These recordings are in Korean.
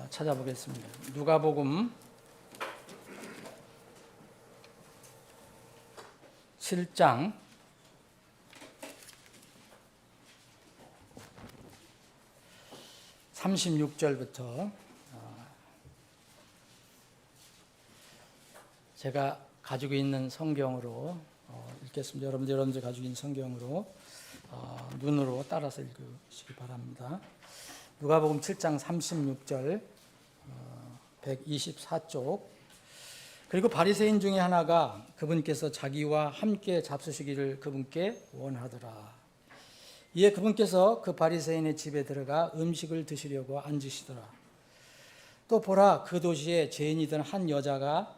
찾아보겠습니다. 누가복음 7장 36절부터 제가 가지고 있는 성경으로 읽겠습니다. 여러분들 가지고 있는 성경으로 눈으로 따라서 읽으시기 바랍니다. 누가복음 7장 36절 124쪽. 그리고 바리새인 중에 하나가 그분께서 자기와 함께 잡수시기를 그분께 원하더라. 이에 그분께서 그 바리새인의 집에 들어가 음식을 드시려고 앉으시더라. 또 보라, 그 도시에 죄인이던 한 여자가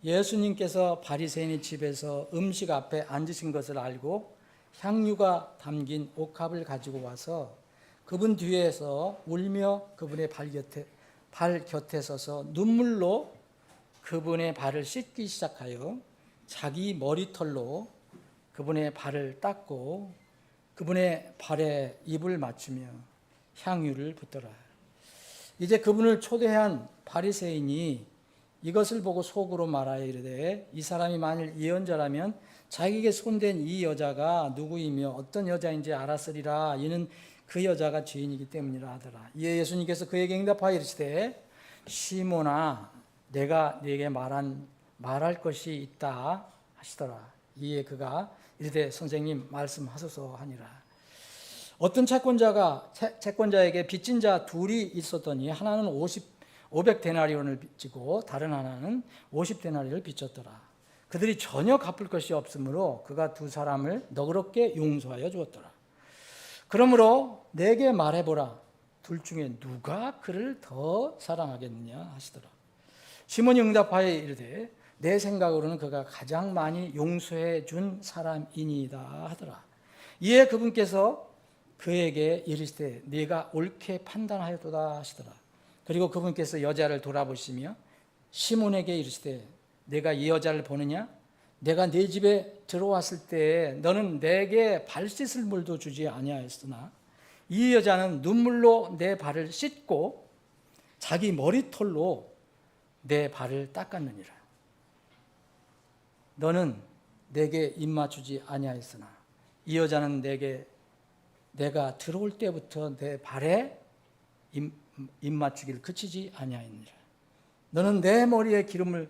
예수님께서 바리새인의 집에서 음식 앞에 앉으신 것을 알고 향유가 담긴 옥합을 가지고 와서 그분 뒤에서 울며 그분의 발 곁에 서서 눈물로 그분의 발을 씻기 시작하여 자기 머리털로 그분의 발을 닦고 그분의 발에 입을 맞추며 향유를 붓더라. 이제 그분을 초대한 바리새인이 이것을 보고 속으로 말하여 이르되, 이 사람이 만일 예언자라면 자기에게 손댄 이 여자가 누구이며 어떤 여자인지 알았으리라. 이는 그 여자가 죄인이기 때문이라 하더라. 이에 예수님께서 그에게 응답하여 이르시되, 시몬아, 내가 네게 말할 것이 있다 하시더라. 이에 그가 이르되, 선생님 말씀하소서 하니라. 어떤 채권자에게 빚진 자 둘이 있었더니 하나는 500데나리온을 빚지고 다른 하나는 50데나리온을 빚졌더라. 그들이 전혀 갚을 것이 없으므로 그가 두 사람을 너그럽게 용서하여 주었더라. 그러므로 내게 말해보라. 둘 중에 누가 그를 더 사랑하겠느냐 하시더라. 시몬이 응답하여 이르되, 내 생각으로는 그가 가장 많이 용서해 준 사람이니이다 하더라. 이에 그분께서 그에게 이르시되, 네가 옳게 판단하였도다 하시더라. 그리고 그분께서 여자를 돌아보시며 시몬에게 이르시되, 내가 이 여자를 보느냐? 내가 네 집에 들어왔을 때 너는 내게 발 씻을 물도 주지 아니하였으나 이 여자는 눈물로 내 발을 씻고 자기 머리털로 내 발을 닦았느니라. 너는 내게 입 맞추지 아니하였으나 이 여자는 내가 들어올 때부터 내 발에 입 맞추기를 그치지 아니하였느니라. 너는 내 머리에 기름을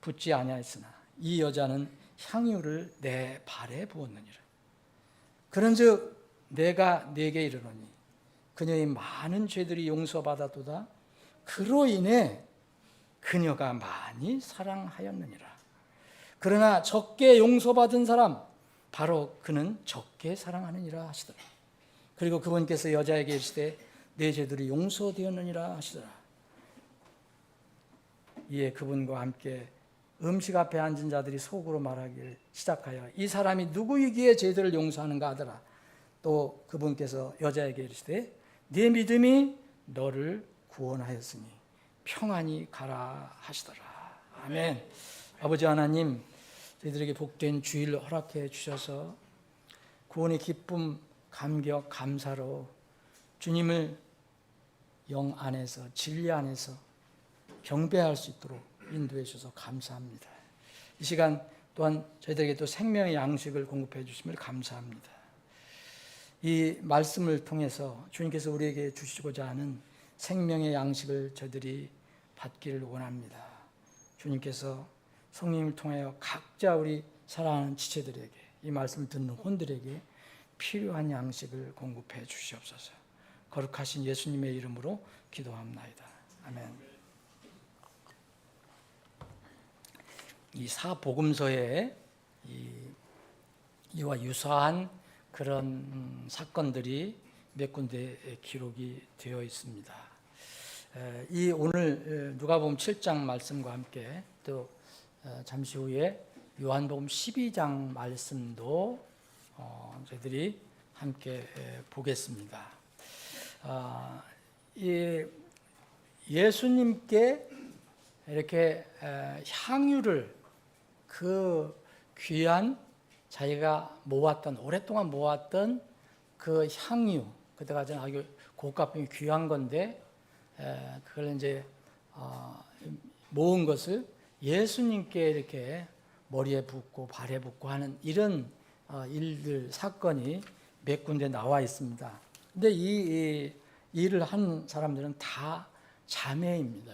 붓지 아니하였으나 이 여자는 향유를 내 발에 부었느니라. 그런즉 내가 네게 이르노니 그녀의 많은 죄들이 용서받았도다. 그로 인해 그녀가 많이 사랑하였느니라. 그러나 적게 용서받은 사람 바로 그는 적게 사랑하느니라 하시더라. 그리고 그분께서 여자에게 이르시되, 내 죄들이 용서되었느니라 하시더라. 이에 그분과 함께 음식 앞에 앉은 자들이 속으로 말하기를 시작하여, 이 사람이 누구이기에 죄들을 용서하는가 하더라. 또 그분께서 여자에게 이르시되, 네 믿음이 너를 구원하였으니 평안히 가라 하시더라. 아멘. 아버지 하나님, 저희들에게 복된 주일을 허락해 주셔서 구원의 기쁨, 감격, 감사로 주님을 영 안에서, 진리 안에서 경배할 수 있도록 인도해 주셔서 감사합니다. 이 시간 또한 저희들에게 또 생명의 양식을 공급해 주심을 감사합니다. 이 말씀을 통해서 주님께서 우리에게 주시고자 하는 생명의 양식을 저희들이 받기를 원합니다. 주님께서 성령님을 통하여 각자 우리 사랑하는 지체들에게, 이 말씀을 듣는 혼들에게 필요한 양식을 공급해 주시옵소서. 거룩하신 예수님의 이름으로 기도합나이다. 아멘. 이 사복음서에 이와 유사한 그런 사건들이 몇 군데 기록이 되어 있습니다. 이 오늘 누가복음 7장 말씀과 함께 또 잠시 후에 요한복음 12장 말씀도 저희들이 함께 보겠습니다. 예수님께 이렇게 향유를, 그 귀한 자기가 오랫동안 모았던 그 향유, 그때가 아주 고가품이 귀한 건데, 그걸 이제 모은 것을 예수님께 이렇게 머리에 붓고 발에 붓고 하는 이런 일들 사건이 몇 군데 나와 있습니다. 근데 이 일을 한 사람들은 다 자매입니다.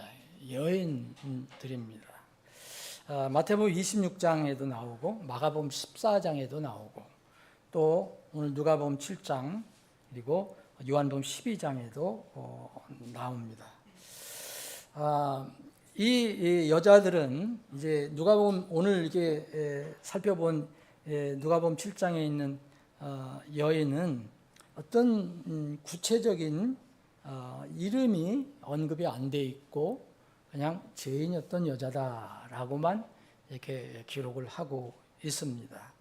여인들입니다. 마태복음 26장에도 나오고 마가복음 14장에도 나오고 또 오늘 누가복음 7장 그리고 요한복음 12장에도 나옵니다. 이 여자들은 이제 누가복음 오늘 이렇게 살펴본 누가복음 7장에 있는 여인은 어떤 구체적인 이름이 언급이 안 돼 있고 그냥 죄인이었던 여자다라고만 이렇게 기록을 하고 있습니다.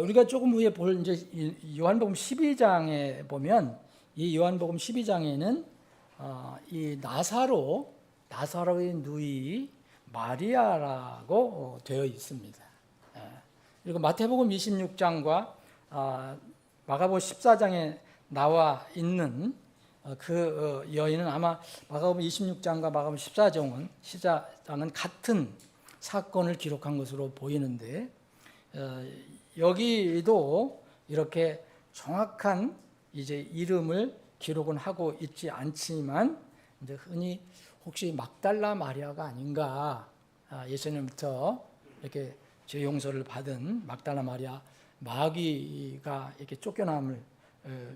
우리가 조금 후에 볼 이제 요한복음 12장에 보면 이 요한복음 12장에는 이 나사로의 누이 마리아라고 되어 있습니다. 그리고 마태복음 26장과 마가복음 14장에 나와 있는 그 여인은 아마 마가복음 26장과 마가복음 14장은 같은 사건을 기록한 것으로 보이는데 여기도 이렇게 정확한 이제 이름을 기록은 하고 있지 않지만 이제 흔히 혹시 막달라 마리아가 아닌가 예수님부터 이렇게 죄 용서를 받은 막달라 마리아 마귀가 이렇게 쫓겨남을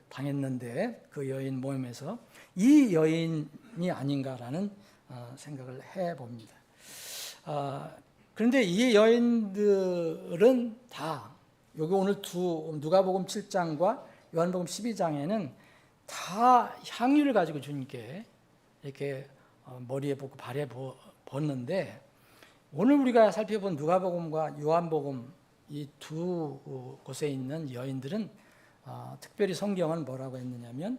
당했는데 그 여인 모임에서 이 여인이 아닌가라는 생각을 해봅니다. 그런데 이 여인들은 다 여기 오늘 누가복음 7장과 요한복음 12장에는 다 향유를 가지고 주님께 이렇게 머리에 붓고 발에 붓는데 오늘 우리가 살펴본 누가복음과 요한복음 이 두 곳에 있는 여인들은 특별히 성경은 뭐라고 했느냐면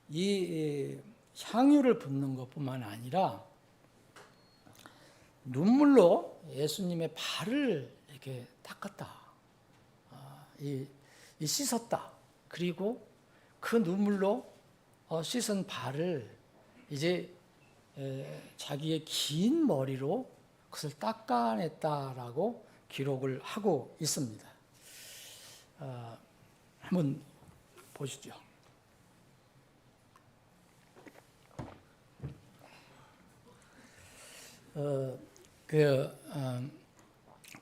이 향유를 붓는 것뿐만 아니라 눈물로 예수님의 발을 이렇게 닦았다. 이 씻었다. 그리고 그 눈물로 씻은 발을 이제 자기의 긴 머리로 그것을 닦아냈다라고 기록을 하고 있습니다. 한번 보시죠.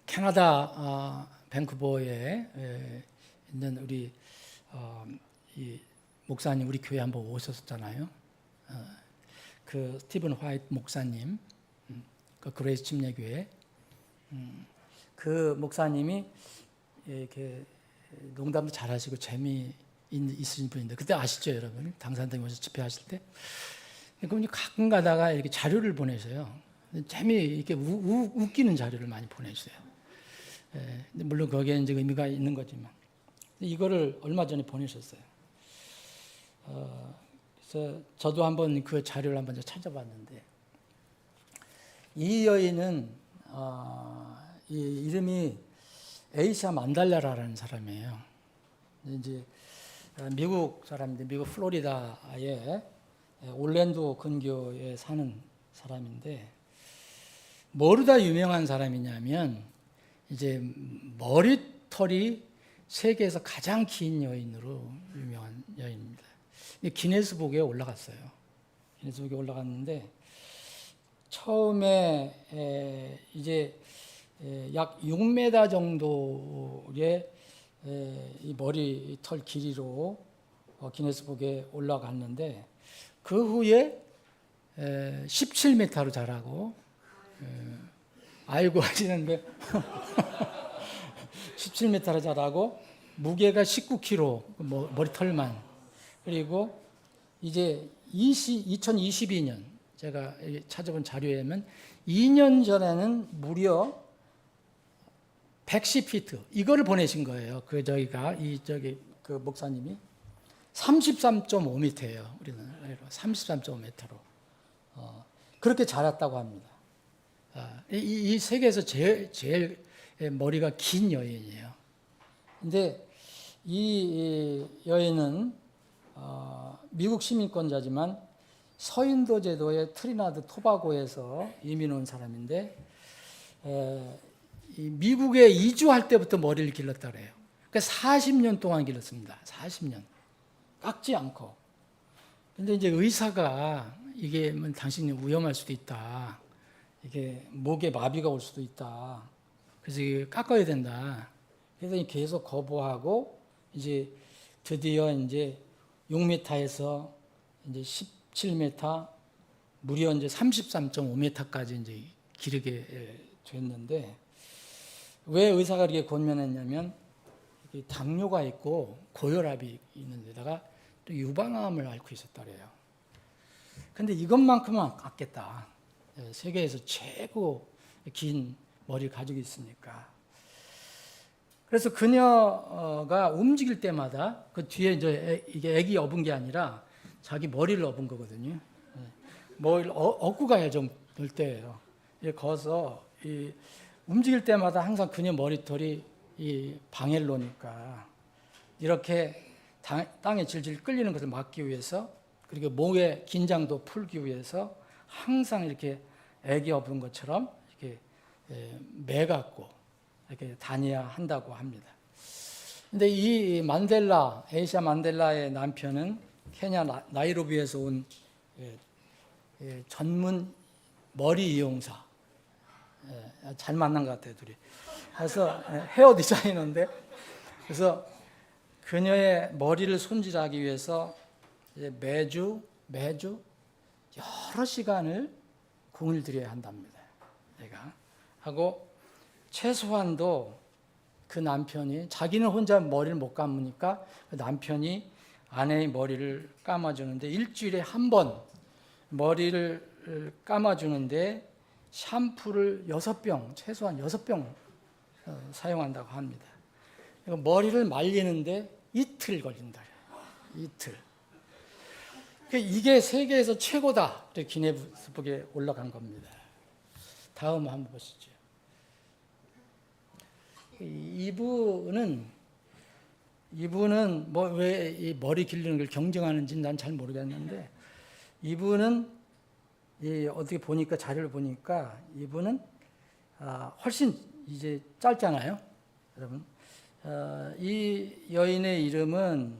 캐나다 밴쿠버에 있는 우리 이 목사님 우리 교회 한번 오셨었잖아요. 그 스티븐 화이트 목사님, 그 그레이스 침례교회 그 목사님이 이렇게 농담도 잘하시고 재미 있으신 분인데 그때 아시죠, 여러분? 당산동에 오셔서 집회하실 때. 그분이 가끔 가다가 이렇게 자료를 보내셔요. 이렇게 웃기는 자료를 많이 보내주세요. 물론 거기에 이제 의미가 있는 거지만 이거를 얼마 전에 보내셨어요. 그래서 저도 한번 그 자료를 한번 찾아봤는데 이 여인은 이 이름이 에이샤 만달라라는 사람이에요. 이제 미국 사람인데 미국 플로리다의 올랜도 근교에 사는 사람인데 뭐로다 유명한 사람이냐면 이제 머리털이 세계에서 가장 긴 여인으로 유명한 여인입니다. 기네스북에 올라갔어요. 기네스북에 올라갔는데 처음에 이제 약 6m 정도의 이 머리털 길이로 기네스북에 올라갔는데 그 후에 17m로 자라고 아이고 하시는데 17m로 자라고 무게가 19kg 머리털만 그리고 이제 2022년 제가 찾아본 자료에 하면 2년 전에는 무려 110피트 이거를 보내신 거예요. 그 그 목사님이 33.5m예요. 우리는 33.5m로 그렇게 자랐다고 합니다. 이 세계에서 제일 머리가 긴 여인이에요. 근데 이 여인은 미국 시민권자지만 서인도 제도의 트리나드 토바고에서 이민 온 사람인데 이 미국에 이주할 때부터 머리를 길렀다 그래요. 그러니까 40년 동안 길렀습니다. 40년. 깎지 않고. 근데 이제 의사가 이게 뭐 당신이 위험할 수도 있다. 이게 목에 마비가 올 수도 있다. 그래서 이게 깎아야 된다. 그래서 계속 거부하고 이제 드디어 이제 6m에서 이제 17m, 무려 이제 33.5m까지 이제 기르게 됐는데 왜 의사가 이렇게 권면했냐면 당뇨가 있고 고혈압이 있는 데다가 또 유방암을 앓고 있었다 그래요. 근데 이것만큼은 아꼈다. 세계에서 최고 긴 머리를 가지고 있으니까. 그래서 그녀가 움직일 때마다 그 뒤에 이제 이게 애기 업은 게 아니라 자기 머리를 업은 거거든요. 머리를 업고 가야 좀 될 때예요. 거서 움직일 때마다 항상 그녀 머리털이 이 방해를 놓으니까 이렇게 땅에 질질 끌리는 것을 막기 위해서 그리고 목의 긴장도 풀기 위해서 항상 이렇게 애기 업은 것처럼 이렇게 매갖고 이렇게 다녀야 한다고 합니다. 근데 이 만델라, 에이샤 만델라의 남편은 케냐 나이로비에서 온 전문 머리 이용사. 잘 만난 것 같아요, 둘이. 그래서 헤어 디자이너인데, 그래서 그녀의 머리를 손질하기 위해서 매주 여러 시간을 공을 들여야 한답니다. 내가 하고 최소한도 그 남편이 자기는 혼자 머리를 못 감으니까 그 남편이 아내의 머리를 감아주는데 일주일에 한 번 머리를 감아주는데 샴푸를 6병, 최소한 6병 사용한다고 합니다. 머리를 말리는데 이틀 걸린다. 이틀. 이게 세계에서 최고다. 기네스북에 올라간 겁니다. 다음 한번 보시죠. 이분은 뭐 왜 이 머리 기르는 걸 경쟁하는지 난 잘 모르겠는데 이분은 어떻게 보니까 자료를 보니까 이분은 훨씬 이제 짧잖아요, 여러분. 이 여인의 이름은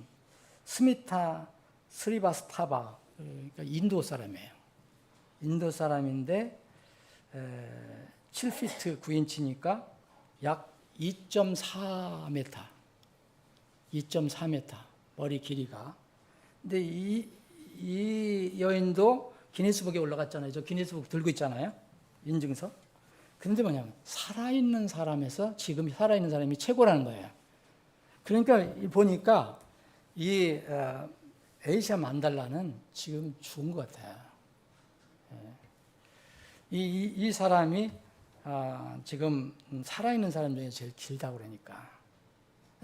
스미타 스리바스타바, 그러니까 인도 사람이에요. 인도 사람인데 7피트 9인치니까 약 2.4m, 2.4m 머리 길이가. 근데 이 여인도 기네스북에 올라갔잖아요. 저 기네스북 들고 있잖아요, 인증서. 근데 뭐냐면 살아있는 사람에서 지금 살아있는 사람이 최고라는 거예요. 그러니까 보니까 이 에이샤 만달라는 지금 죽은 것 같아요. 이 사람이 지금 살아있는 사람 중에 제일 길다고 그러니까.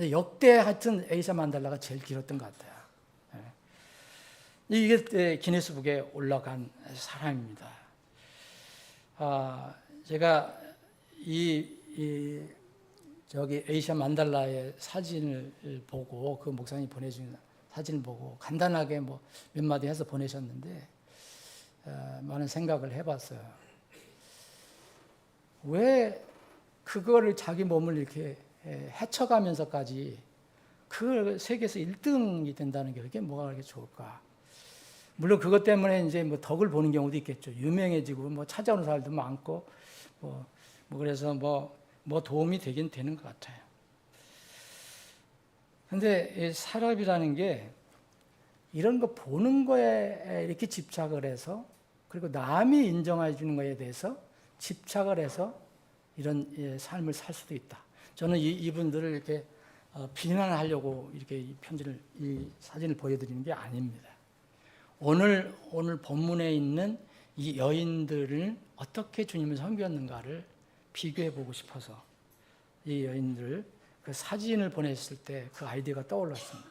역대 하여튼 에이샤 만달라가 제일 길었던 것 같아요. 이게 기네스북에 올라간 사람입니다. 제가 저기 에이샤 만달라의 사진을 보고 그 목사님이 보내준 사진을 보고 간단하게 뭐 몇 마디 해서 보내셨는데 많은 생각을 해봤어요. 왜 그거를 자기 몸을 이렇게 헤쳐가면서까지 그 세계에서 1등이 된다는 게 그게 뭐가 그렇게 좋을까? 물론 그것 때문에 이제 뭐 덕을 보는 경우도 있겠죠. 유명해지고 뭐 찾아오는 사람도 많고 뭐 그래서 뭐 도움이 되긴 되는 것 같아요. 근데 사람이라는 게 이런 거 보는 거에 이렇게 집착을 해서 그리고 남이 인정해 주는 거에 대해서 집착을 해서 이런 삶을 살 수도 있다. 저는 이분들을 이렇게 비난하려고 이렇게 이 사진을 보여드리는 게 아닙니다. 오늘 본문에 있는 이 여인들을 어떻게 주님을 섬겼는가를 비교해 보고 싶어서 이 여인들 그 사진을 보냈을 때 그 아이디어가 떠올랐습니다.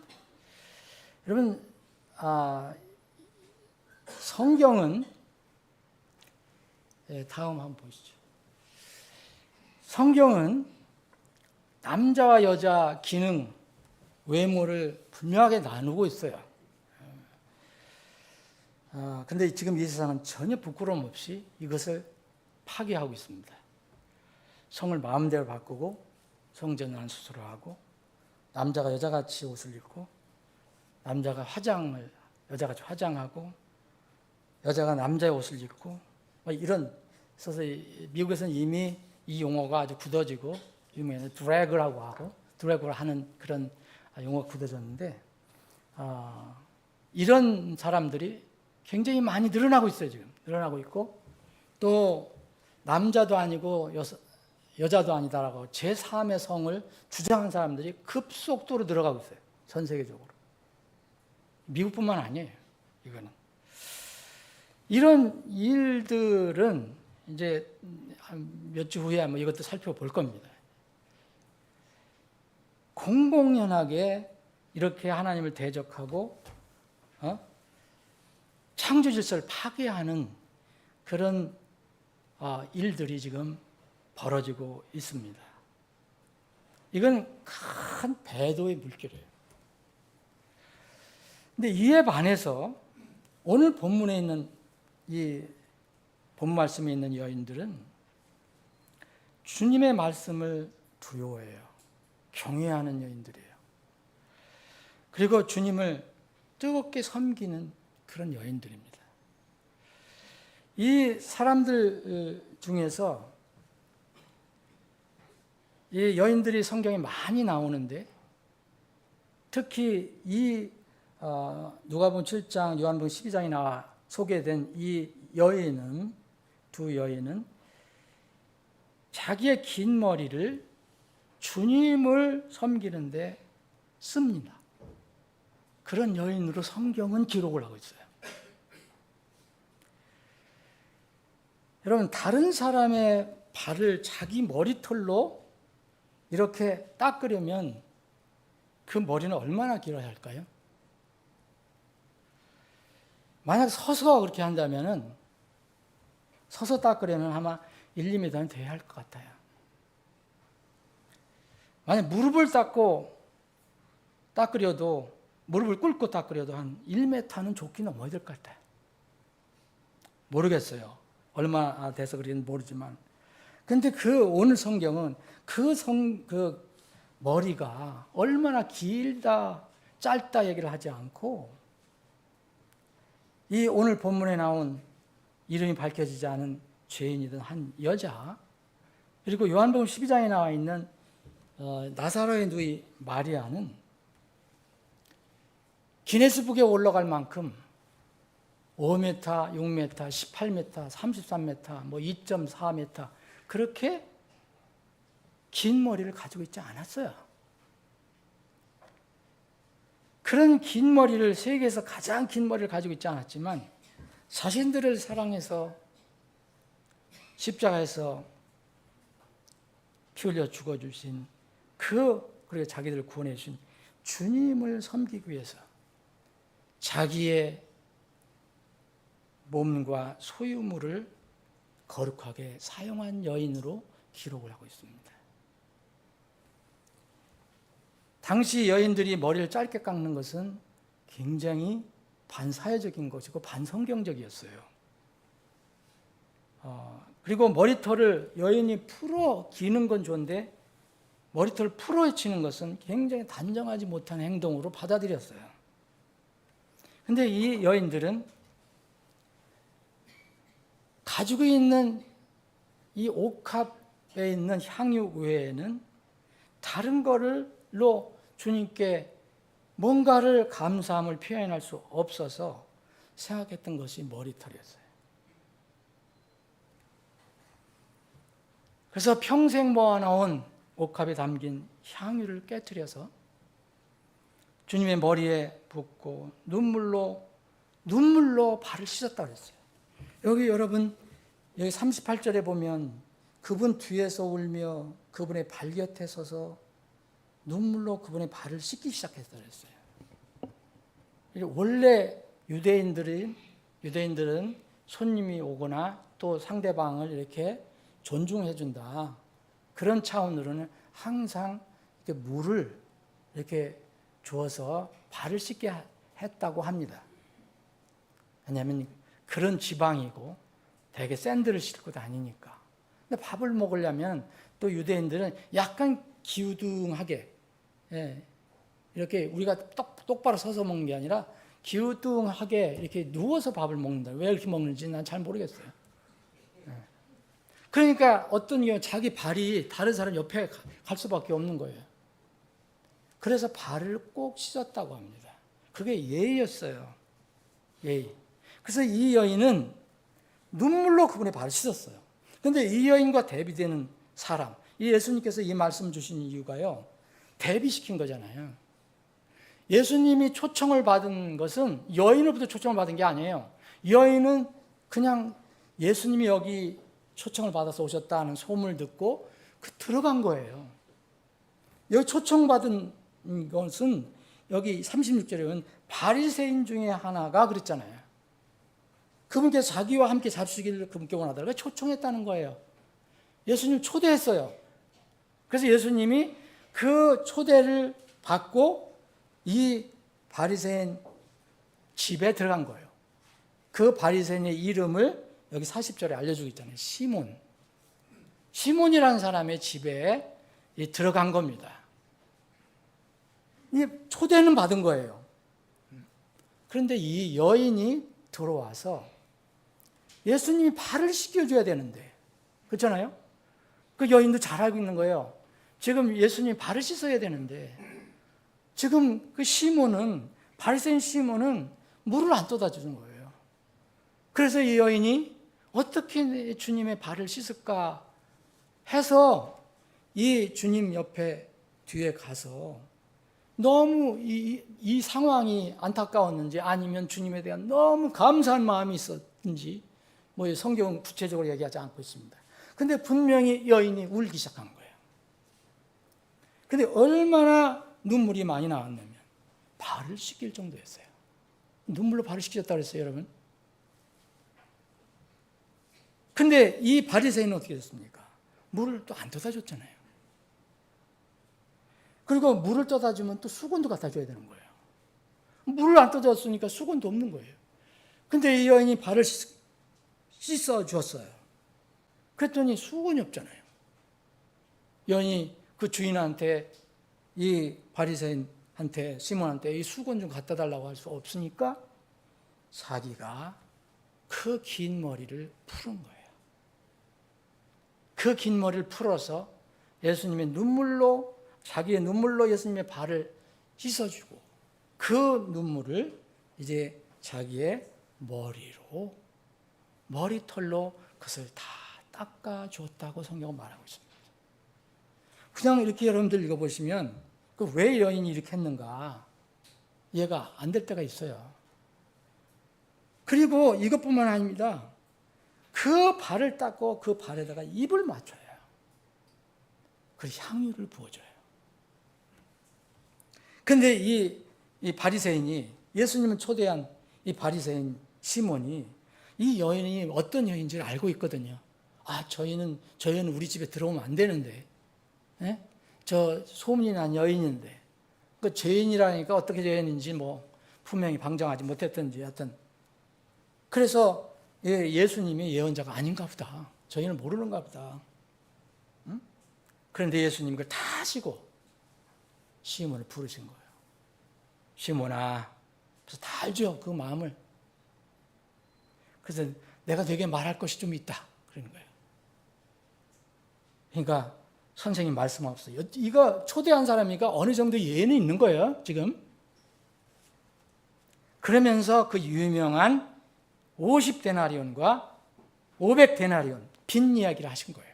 여러분, 성경은 다음 한번 보시죠. 성경은 남자와 여자 기능, 외모를 분명하게 나누고 있어요. 근데 지금 이 세상은 전혀 부끄러움 없이 이것을 파괴하고 있습니다. 성을 마음대로 바꾸고 성전환 수술을 하고 남자가 여자같이 옷을 입고 남자가 여자같이 화장하고 여자가 남자의 옷을 입고 이런 있어서 미국에서는 이미 이 용어가 아주 굳어지고 유명해서 드래그라고 하고 드래그를 하는 그런 용어가 굳어졌는데 이런 사람들이 굉장히 많이 늘어나고 있어요. 지금 늘어나고 있고 또 남자도 아니고 여자도 아니다라고 제3의 성을 주장하는 사람들이 급속도로 늘어가고 있어요. 전 세계적으로. 미국뿐만 아니에요. 이거는. 이런 일들은 이제 몇 주 후에 이것도 살펴볼 겁니다. 공공연하게 이렇게 하나님을 대적하고 창조 질서를 파괴하는 그런 일들이 지금 벌어지고 있습니다. 이건 큰 배도의 물결이에요. 근데 이에 반해서 오늘 본문에 있는 이 본 말씀에 있는 여인들은 주님의 말씀을 두려워해요. 경외하는 여인들이에요. 그리고 주님을 뜨겁게 섬기는 그런 여인들입니다. 이 사람들 중에서 이 여인들이 성경에 많이 나오는데 특히 이 누가복음 7장, 요한복음 12장에 나와 소개된 이 여인은 두 여인은 자기의 긴 머리를 주님을 섬기는데 씁니다. 그런 여인으로 성경은 기록을 하고 있어요. 여러분, 다른 사람의 발을 자기 머리털로 이렇게 닦으려면 그 머리는 얼마나 길어야 할까요? 만약 서서 그렇게 한다면은 서서 닦으려면 아마 1, 2m는 돼야 할 것 같아요. 만약 무릎을 닦으려도 무릎을 꿇고 닦으려도 한 1m는 좋게 넘어야 될 것 같아요. 모르겠어요. 얼마 돼서 그런지 모르지만. 근데 오늘 성경은 그 머리가 얼마나 길다, 짧다 얘기를 하지 않고 이 오늘 본문에 나온 이름이 밝혀지지 않은 죄인이던 한 여자 그리고 요한복음 12장에 나와 있는 나사로의 누이 마리아는 기네스북에 올라갈 만큼 5m, 6m, 18m, 33m, 2.4m 그렇게 긴 머리를 가지고 있지 않았어요. 그런 긴 머리를 세계에서 가장 긴 머리를 가지고 있지 않았지만 자신들을 사랑해서 십자가에서 피 흘려 죽어주신 그리고 자기들을 구원해 주신 주님을 섬기기 위해서 자기의 몸과 소유물을 거룩하게 사용한 여인으로 기록을 하고 있습니다. 당시 여인들이 머리를 짧게 깎는 것은 굉장히 반사회적인 것이고 반성경적이었어요. 그리고 머리털을 여인이 풀어 기는 건 좋은데 머리털을 풀어헤치는 것은 굉장히 단정하지 못한 행동으로 받아들였어요. 그런데 이 여인들은 가지고 있는 이 옥합에 있는 향유 외에는 다른 걸로 주님께 뭔가를 감사함을 표현할 수 없어서 생각했던 것이 머리털이었어요. 그래서 평생 모아놓은 옥합에 담긴 향유를 깨트려서 주님의 머리에 붓고 눈물로 발을 씻었다고 했어요. 여기 여러분 여기 38절에 보면 그분 뒤에서 울며 그분의 발 곁에 서서 눈물로 그분의 발을 씻기 시작했다고 했어요. 원래 유대인들은 손님이 오거나 또 상대방을 이렇게 존중해 준다. 그런 차원으로는 항상 이렇게 물을 이렇게 주어서 발을 씻게 했다고 합니다. 왜냐하면 그런 지방이고 되게 샌드를 싣고 다니니까. 근데 밥을 먹으려면 또 유대인들은 약간 기우둥하게, 예, 이렇게 우리가 똑바로 서서 먹는 게 아니라 기우뚱하게 이렇게 누워서 밥을 먹는다. 왜 이렇게 먹는지 난 잘 모르겠어요. 그러니까 어떤 경우 자기 발이 다른 사람 옆에 갈 수밖에 없는 거예요. 그래서 발을 꼭 씻었다고 합니다. 그게 예의였어요. 예의. 그래서 이 여인은 눈물로 그분의 발을 씻었어요. 그런데 이 여인과 대비되는 사람, 이 예수님께서 이 말씀 주신 이유가요, 대비시킨 거잖아요. 예수님이 초청을 받은 것은 여인으로부터 초청을 받은 게 아니에요. 여인은 그냥 예수님이 여기 초청을 받아서 오셨다는 소문을 듣고 들어간 거예요. 여기 초청받은 것은 여기 36절에 보면 바리새인 중에 하나가 그랬잖아요. 그분께서 자기와 함께 잡수기를 그분께 원하다가 초청했다는 거예요. 예수님 초대했어요. 그래서 예수님이 그 초대를 받고 이 바리새인 집에 들어간 거예요. 그 바리새인의 이름을 여기 40절에 알려주고 있잖아요. 시몬. 시몬이라는 사람의 집에 들어간 겁니다. 이 초대는 받은 거예요. 그런데 이 여인이 들어와서 예수님이 발을 씻겨줘야 되는데, 그렇잖아요? 그 여인도 잘 알고 있는 거예요. 지금 예수님이 발을 씻어야 되는데 지금 그 시몬은, 바리새인 시몬은 물을 안 떠다 주는 거예요. 그래서 이 여인이 어떻게 주님의 발을 씻을까 해서 이 주님 옆에 뒤에 가서 너무 이 상황이 안타까웠는지 아니면 주님에 대한 너무 감사한 마음이 있었는지 뭐 성경은 구체적으로 얘기하지 않고 있습니다. 근데 분명히 여인이 울기 시작한 거예요. 근데 얼마나 눈물이 많이 나왔냐면 발을 씻길 정도였어요. 눈물로 발을 씻겼다고 했어요, 여러분. 근데 이 바리새인은 어떻게 됐습니까? 물을 또 안 떠다 줬잖아요. 그리고 물을 떠다 주면 또 수건도 갖다 줘야 되는 거예요. 물을 안 떠다 줬으니까 수건도 없는 거예요. 근데 이 여인이 발을 씻어 주었어요. 그랬더니 수건이 없잖아요. 여인이 그 주인한테, 이 바리새인한테, 시몬한테 이 수건 좀 갖다 달라고 할 수 없으니까 자기가 그 긴 머리를 푸른 거예요. 그 긴 머리를 풀어서 예수님의 눈물로, 자기의 눈물로 예수님의 발을 씻어주고 그 눈물을 이제 자기의 머리로, 머리털로 그것을 다 닦아줬다고 성경은 말하고 있습니다. 그냥 이렇게 여러분들 읽어보시면 왜 여인이 이렇게 했는가 이해가 안 될 때가 있어요. 그리고 이것뿐만 아닙니다. 그 발을 닦고 그 발에다가 입을 맞춰요. 그리고 향유를 부어줘요. 그런데 이 바리새인이, 예수님을 초대한 이 바리새인 시몬이 이 여인이 어떤 여인지를 알고 있거든요. 아, 저 여인은 우리 집에 들어오면 안 되는데, 예? 저 소문이 난 여인인데, 그 죄인이라니까 어떻게 죄인인지 뭐 분명히 방정하지 못했던지 하여튼. 그래서 예수님이 예언자가 아닌가 보다. 저희는 모르는가 보다. 응? 그런데 예수님이 그걸 다 아시고 시몬을 부르신 거예요. 시몬아, 그래서 다 알죠, 그 마음을. 그래서 내가 되게 말할 것이 좀 있다, 그러는 거예요. 그러니까 선생님 말씀 없어요. 이거 초대한 사람이니까 어느 정도 예의는 있는 거예요, 지금. 그러면서 그 유명한 50데나리온과 500데나리온 빈 이야기를 하신 거예요.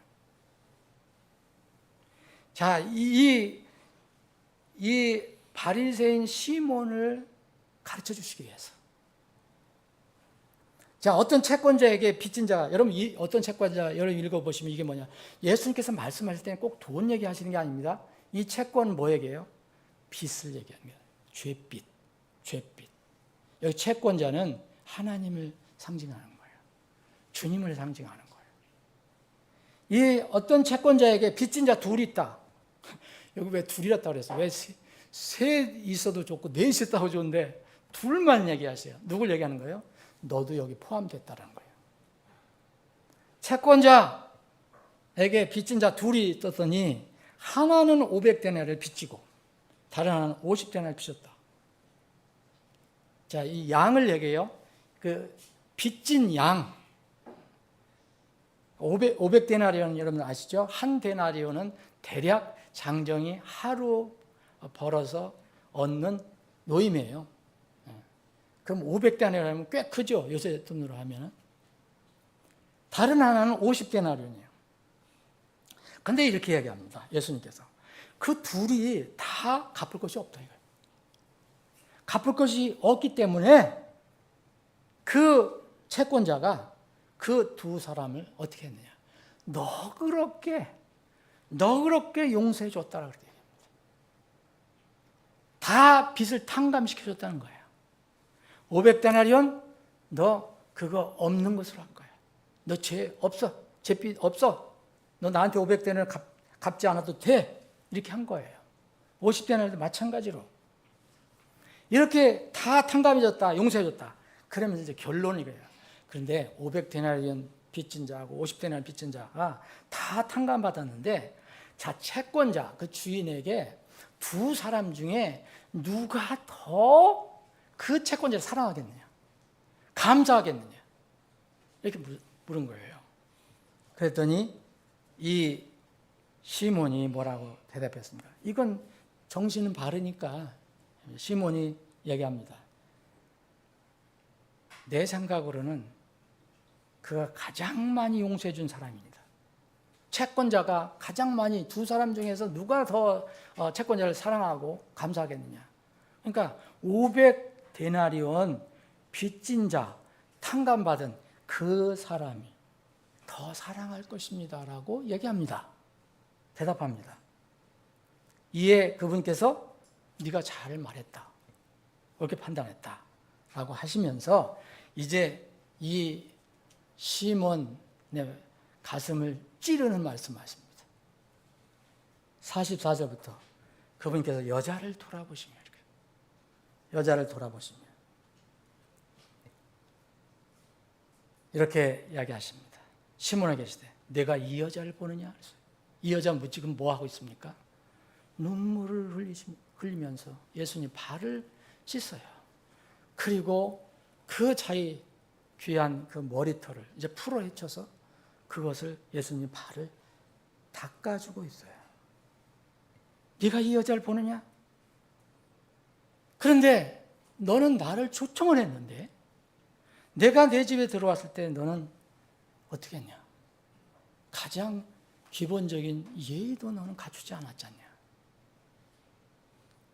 자, 이 바리새인 시몬을 가르쳐 주시기 위해서. 자, 어떤 채권자에게 빚진 자, 여러분 어떤 채권자 여러분 읽어보시면 이게 뭐냐? 예수님께서 말씀하실 때는 꼭 돈 얘기하시는 게 아닙니다. 이 채권 뭐 얘기해요? 빚을 얘기하는 거예요. 죄빚. 여기 채권자는 하나님을 상징하는 거예요. 주님을 상징하는 거예요. 이 어떤 채권자에게 빚진 자 둘이 있다. 여기 왜 둘이었다고 그랬어요? 왜 셋 있어도 좋고 넷 있었다고 좋은데 둘만 얘기하세요. 누굴 얘기하는 거예요? 너도 여기 포함됐다는 거예요. 채권자에게 빚진 자 둘이 있었더니 하나는 500데나리를 빚지고 다른 하나는 50데나리를 빚졌다. 자, 이 양을 얘기해요. 그 빚진 양 500데나리오는 여러분 아시죠? 한 데나리오는 대략 장정이 하루 벌어서 얻는 노임이에요. 그럼 500데나리오면 꽤 크죠? 요새 돈으로 하면. 다른 하나는 50데나리온이에요. 근데 이렇게 얘기합니다. 예수님께서. 그 둘이 다 갚을 것이 없다 이거예요. 갚을 것이 없기 때문에 그 채권자가 그 두 사람을 어떻게 했느냐. 너그럽게 용서해 줬다라고 얘기합니다. 다 빚을 탕감시켜 줬다는 거예요. 500데나리온 너 그거 없는 것으로 할 거야. 너 죄 없어. 죄빚 없어. 너 나한테 500데나리온 갚지 않아도 돼. 이렇게 한 거예요. 50데나리온도 마찬가지로. 이렇게 다 탕감해 줬다. 용서해 줬다. 그러면서 이제 결론이 이거예요. 그런데 500데나리온 빚진 자하고 50데나리온 빚진 자가 다 탕감받았는데 자, 채권자, 그 주인에게 두 사람 중에 누가 더 그 채권자를 사랑하겠느냐? 감사하겠느냐? 이렇게 물은 거예요. 그랬더니 이 시몬이 뭐라고 대답했습니까? 이건 정신은 바르니까 시몬이 얘기합니다. 내 생각으로는 그가 가장 많이 용서해 준 사람입니다. 채권자가 가장 많이 두 사람 중에서 누가 더 채권자를 사랑하고 감사하겠느냐. 그러니까 500데나리온 빚진 자, 탕감받은 그 사람이 더 사랑할 것입니다 라고 얘기합니다. 대답합니다. 이에 그분께서 네가 잘 말했다. 그렇게 판단했다 라고 하시면서 이제 이 시몬의 가슴을 찌르는 말씀하십니다. 44절부터 그분께서 여자를 돌아보시며 이렇게 이야기하십니다. 시몬에게 계시되 내가 이 여자를 보느냐? 이 여자는 지금 뭐 하고 있습니까? 눈물을 흘리면서 예수님 발을 씻어요. 그리고 그 자기 귀한 그 머리털을 이제 풀어 헤쳐서 그것을 예수님 발을 닦아주고 있어요. 네가 이 여자를 보느냐? 그런데 너는 나를 초청을 했는데 내가 내 집에 들어왔을 때 너는 어떻게 했냐? 가장 기본적인 예의도 너는 갖추지 않았지 않냐?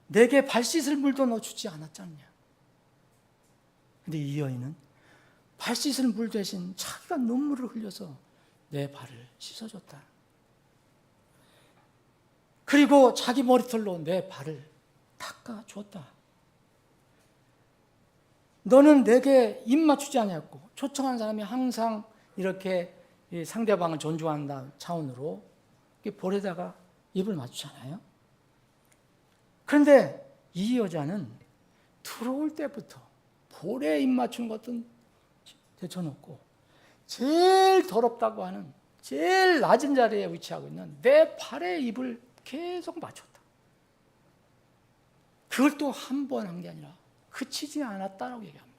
내게 발 씻을 물도 너 주지 않았지 않냐? 근데 이 여인은 발 씻을 물 대신 자기가 눈물을 흘려서 내 발을 씻어줬다. 그리고 자기 머리털로 내 발을 닦아줬다. 너는 내게 입 맞추지 않았고 초청한 사람이 항상 이렇게 상대방을 존중한다는 차원으로 볼에다가 입을 맞추잖아요. 그런데 이 여자는 들어올 때부터 볼에 입 맞춘 것도 제쳐놓고 제일 더럽다고 하는 제일 낮은 자리에 위치하고 있는 내 발에 입을 계속 맞췄다. 그걸 또 한 번 한 게 아니라 그치지 않았다라고 얘기합니다.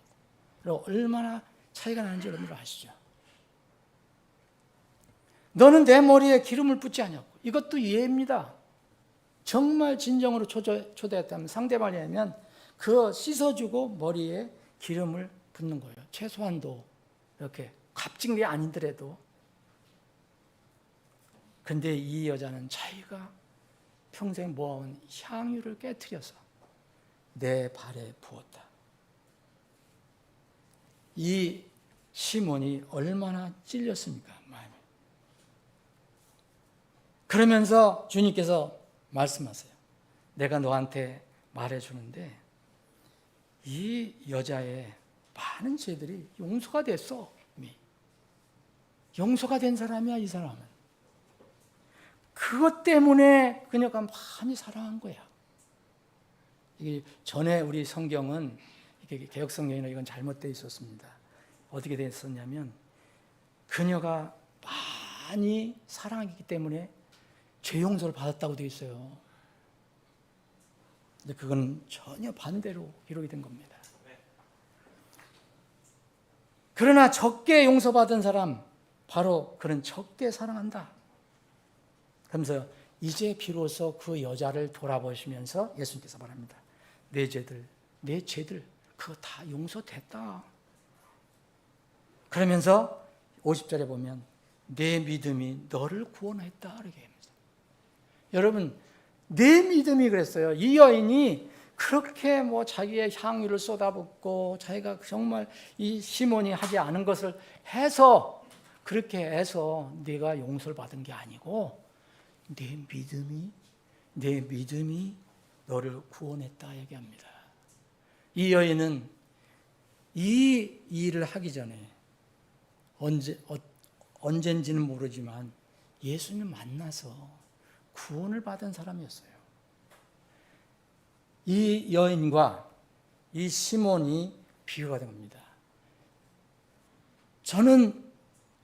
그리고 얼마나 차이가 나는지 여러분들 아시죠? 너는 내 머리에 기름을 붓지 않았고 이것도 예입니다. 정말 진정으로 초대했다면 상대방이라면 그 씻어주고 머리에 기름을 붓는 거예요. 최소한도 이렇게 값진 게 아니더라도. 그런데 이 여자는 자기가 평생 모아온 향유를 깨트려서 내 발에 부었다. 이 시몬이 얼마나 찔렸습니까? 마음에. 그러면서 주님께서 말씀하세요. 내가 너한테 말해주는데 이 여자의 많은 죄들이 용서가 됐어. 이미. 용서가 된 사람이야, 이 사람은. 그것 때문에 그녀가 많이 사랑한 거야. 이게 전에 우리 성경은 이게 개혁 성경이나 이건 잘못되어 있었습니다. 어떻게 됐었냐면 그녀가 많이 사랑했기 때문에 죄 용서를 받았다고 되어 있어요. 근데 그건 전혀 반대로 기록이 된 겁니다. 그러나 적게 용서받은 사람, 바로 그는 적게 사랑한다. 그러면서 이제 비로소 그 여자를 돌아보시면서 예수님께서 말합니다. 내 죄들 그거 다 용서됐다. 그러면서 50절에 보면 내 믿음이 너를 구원했다 이렇게 합니다. 여러분, 내 믿음이 그랬어요. 이 여인이 그렇게 자기의 향유를 쏟아붓고 자기가 정말 이 시몬이 하지 않은 것을 해서 그렇게 해서 네가 용서를 받은 게 아니고 내 믿음이 너를 구원했다 얘기합니다. 이 여인은 이 일을 하기 전에 언젠지는 모르지만 예수님을 만나서 구원을 받은 사람이었어요. 이 여인과 이 시몬이 비유가 된 겁니다. 저는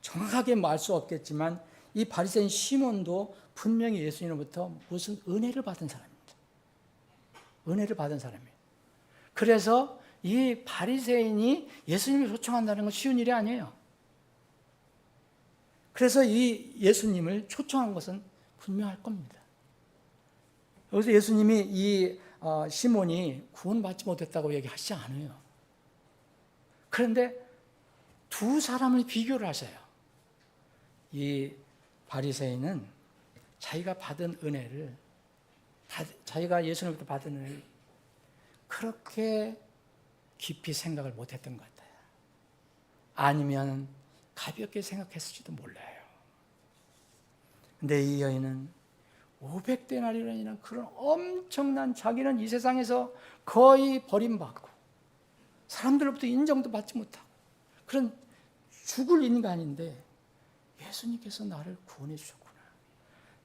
정확하게 말 수 없겠지만 이 바리새인 시몬도 분명히 예수님으로부터 무슨 은혜를 받은 사람입니다. 은혜를 받은 사람이에요. 그래서 이 바리새인이 예수님을 초청한다는 건 쉬운 일이 아니에요. 그래서 이 예수님을 초청한 것은 분명할 겁니다. 여기서 예수님이 이 시몬이 구원받지 못했다고 얘기하시지 않아요. 그런데 두 사람을 비교를 하셔요. 이 바리새인은 자기가 받은 은혜를, 자기가 예수님부터 받은 은혜를 그렇게 깊이 생각을 못했던 것 같아요. 아니면 가볍게 생각했을지도 몰라요. 근데 이 여인은 500데나리온이라는 그런 엄청난, 자기는 이 세상에서 거의 버림받고 사람들로부터 인정도 받지 못하고 그런 죽을 인간인데 예수님께서 나를 구원해 주셨구나,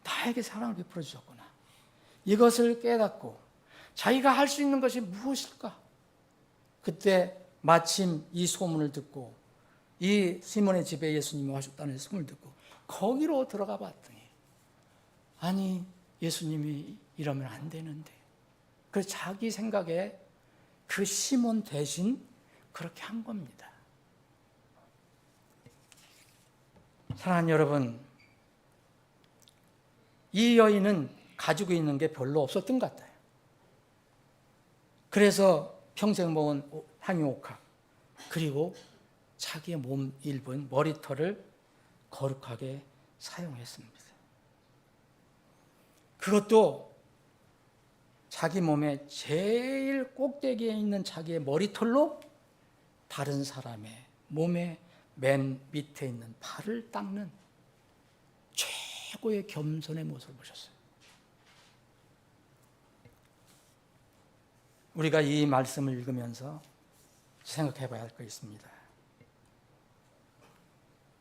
나에게 사랑을 베풀어 주셨구나, 이것을 깨닫고 자기가 할 수 있는 것이 무엇일까? 그때 마침 이 소문을 듣고 이 시몬의 집에 예수님이 오셨다는 소문을 듣고 거기로 들어가 봤더니 아니 예수님이 이러면 안 되는데, 그래서 자기 생각에 그 시몬 대신 그렇게 한 겁니다. 사랑하는 여러분, 이 여인은 가지고 있는 게 별로 없었던 것 같아요. 그래서 평생 모은 향유옥합, 그리고 자기의 몸 일부인 머리털을 거룩하게 사용했습니다. 그것도 자기 몸의 제일 꼭대기에 있는 자기의 머리털로 다른 사람의 몸의 맨 밑에 있는 발을 닦는 최고의 겸손의 모습을 보셨어요. 우리가 이 말씀을 읽으면서 생각해 봐야 할 거 있습니다.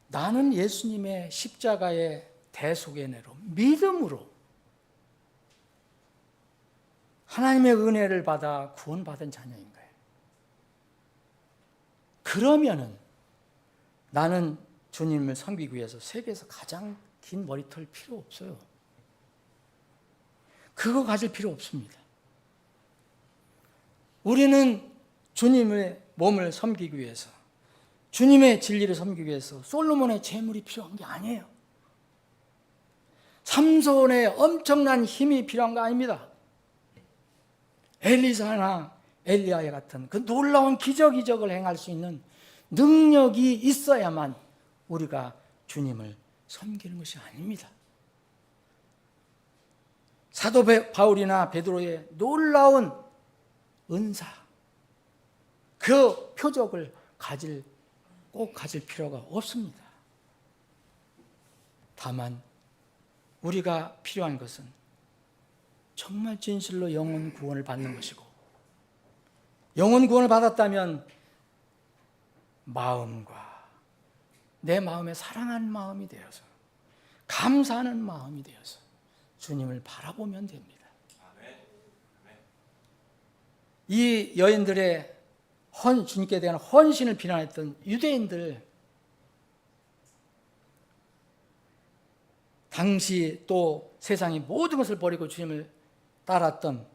나는 예수님의 십자가의 대속의 은혜로, 믿음으로 하나님의 은혜를 받아 구원받은 자녀인가요? 그러면은 나는 주님을 섬기기 위해서 세계에서 가장 긴 머리털 필요 없어요. 그거 가질 필요 없습니다. 우리는 주님의 몸을 섬기기 위해서, 주님의 진리를 섬기기 위해서 솔로몬의 재물이 필요한 게 아니에요. 삼손의 엄청난 힘이 필요한 거 아닙니다. 엘리사나 엘리야 같은 그 놀라운 기적을 행할 수 있는 능력이 있어야만 우리가 주님을 섬기는 것이 아닙니다. 사도 바울이나 베드로의 놀라운 은사, 그 표적을 꼭 가질 필요가 없습니다. 다만 우리가 필요한 것은 정말 진실로 영혼 구원을 받는 것이고, 영혼 구원을 받았다면 마음과 내 마음에 사랑하는 마음이 되어서, 감사하는 마음이 되어서 주님을 바라보면 됩니다. 이 여인들의 주님께 대한 헌신을 비난했던 유대인들, 당시 또 세상의 모든 것을 버리고 주님을 따랐던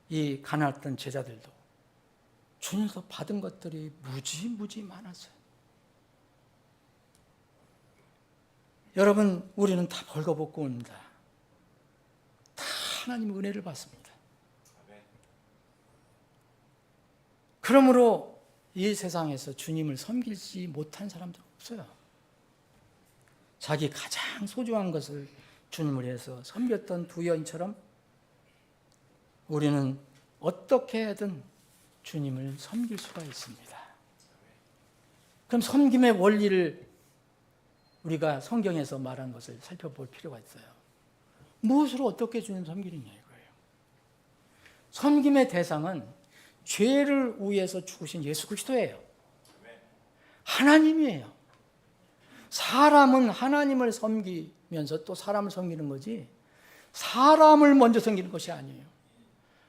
이 가난했던 제자들도 주님께서 받은 것들이 무지 많았어요. 여러분, 우리는 다 벌거벗고 옵니다. 다 하나님의 은혜를 받습니다. 그러므로 이 세상에서 주님을 섬기지 못한 사람들은 없어요. 자기 가장 소중한 것을 주님을 위해서 섬겼던 두 여인처럼 우리는 어떻게 하든 주님을 섬길 수가 있습니다. 그럼 섬김의 원리를 우리가 성경에서 말한 것을 살펴볼 필요가 있어요. 무엇으로 어떻게 주님 섬기느냐 이거예요. 섬김의 대상은 죄를 위해서 죽으신 예수 그리스도예요. 하나님이에요. 사람은 하나님을 섬기면서 또 사람을 섬기는 거지 사람을 먼저 섬기는 것이 아니에요.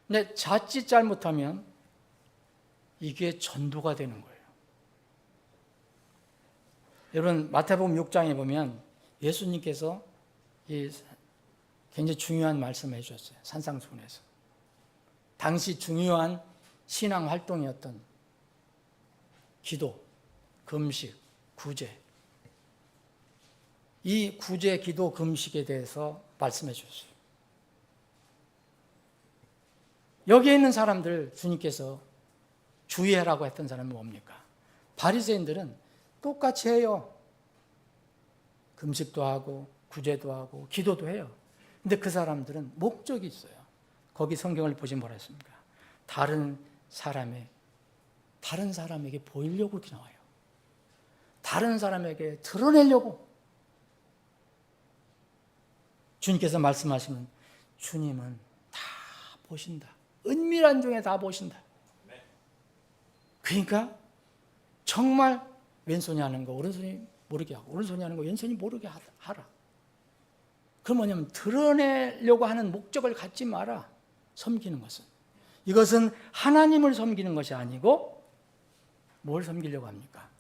근데 자칫 잘못하면 이게 전도가 되는 거예요. 여러분, 마태복음 6장에 보면 예수님께서 굉장히 중요한 말씀을 해주셨어요. 산상수훈에서. 당시 중요한 신앙 활동이었던 기도, 금식, 구제. 이 구제, 기도, 금식에 대해서 말씀해 주셨어요. 여기에 있는 사람들 주님께서 주의하라고 했던 사람은 뭡니까? 바리새인들은 똑같이 해요. 금식도 하고 구제도 하고 기도도 해요. 근데 그 사람들은 목적이 있어요. 거기 성경을 보시면 뭐라 했습니까? 다른 사람에게 보이려고 이렇게 나와요. 다른 사람에게 드러내려고. 주님께서 말씀하시면 주님은 다 보신다. 은밀한 중에 다 보신다. 그러니까 정말 왼손이 하는 거 오른손이 모르게 하고 오른손이 하는 거 왼손이 모르게 하라. 그럼 뭐냐면 드러내려고 하는 목적을 갖지 마라. 섬기는 것은. 이것은 하나님을 섬기는 것이 아니고 뭘 섬기려고 합니까?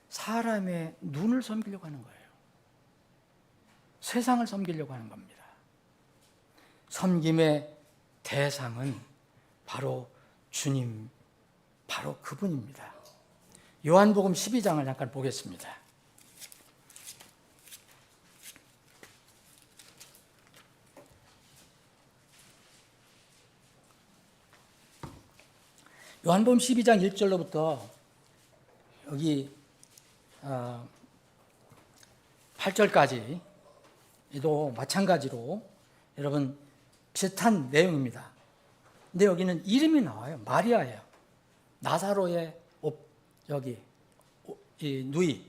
사람의 눈을 섬기려고 하는 거예요. 세상을 섬기려고 하는 겁니다. 섬김의 대상은 바로 주님, 바로 그분입니다. 요한복음 12장을 잠깐 보겠습니다. 요한복음 12장 1절로부터 여기 8절까지도 마찬가지로 여러분 비슷한 내용입니다. 근데 여기는 이름이 나와요. 마리아예요. 나사로의 여기 이 누이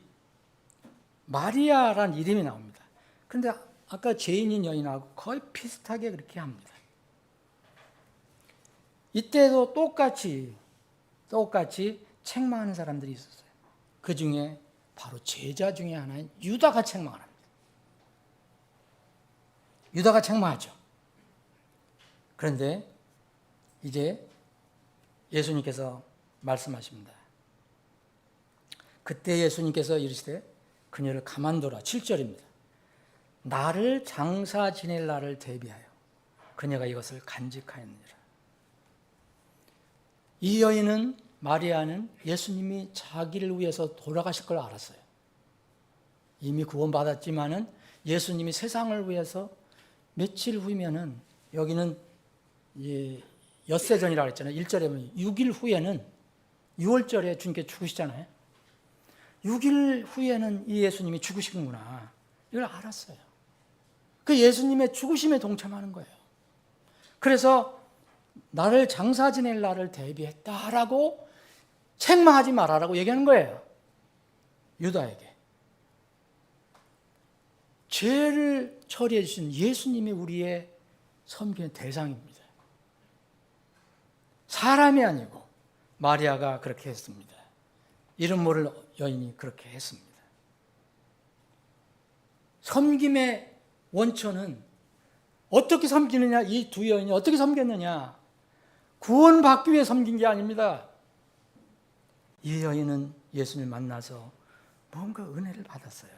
마리아라는 이름이 나옵니다. 그런데 아까 죄인인 여인하고 거의 비슷하게 그렇게 합니다. 이때도 똑같이 책망하는 사람들이 있었어요. 그 중에 바로 제자 중에 하나인 유다가 책망을 합니다. 유다가 책망하죠. 그런데 이제 예수님께서 말씀하십니다. 그때 예수님께서 이르시되 그녀를 가만둬라. 7절입니다. 나를 장사 지낼 날을 대비하여 그녀가 이것을 간직하였느니라. 이 여인은 마리아는 예수님이 자기를 위해서 돌아가실 걸 알았어요. 이미 구원받았지만은 예수님이 세상을 위해서 며칠 후면은 여기는 엿새 전이라고 했잖아요. 1절에 보면 6일 후에는 6월절에 주님께 죽으시잖아요. 6일 후에는 이 예수님이 죽으시는구나. 이걸 알았어요. 그 예수님의 죽으심에 동참하는 거예요. 그래서 나를 장사 지낼 날을 대비했다라고 책망하지 말아라고 얘기하는 거예요. 유다에게. 죄를 처리해 주신 예수님이 우리의 섬기는 대상입니다. 사람이 아니고 마리아가 그렇게 했습니다. 이름 모를 여인이 그렇게 했습니다. 섬김의 원천은 어떻게 섬기느냐, 이 두 여인이 어떻게 섬겼느냐, 구원받기 위해 섬긴 게 아닙니다. 이 여인은 예수님을 만나서 뭔가 은혜를 받았어요.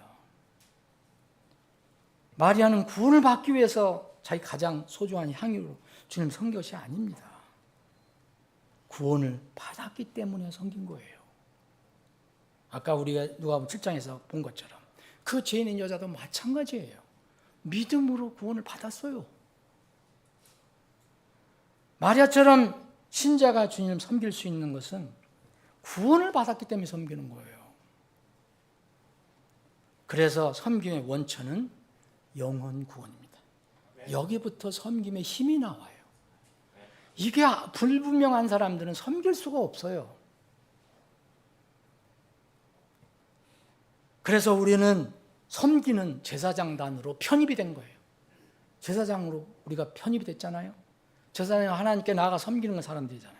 마리아는 구원을 받기 위해서 자기 가장 소중한 향유로 주님 섬긴 것이 아닙니다. 구원을 받았기 때문에 섬긴 거예요. 아까 우리가 누가복음 7장에서 본 것처럼 그 죄인인 여자도 마찬가지예요. 믿음으로 구원을 받았어요. 마리아처럼 신자가 주님을 섬길 수 있는 것은 구원을 받았기 때문에 섬기는 거예요. 그래서 섬김의 원천은 영혼 구원입니다. 여기부터 섬김의 힘이 나와요. 이게 불분명한 사람들은 섬길 수가 없어요. 그래서 우리는 섬기는 제사장단으로 편입이 된 거예요. 제사장으로 우리가 편입이 됐잖아요. 제사장이 하나님께 나아가 섬기는 사람들이잖아요.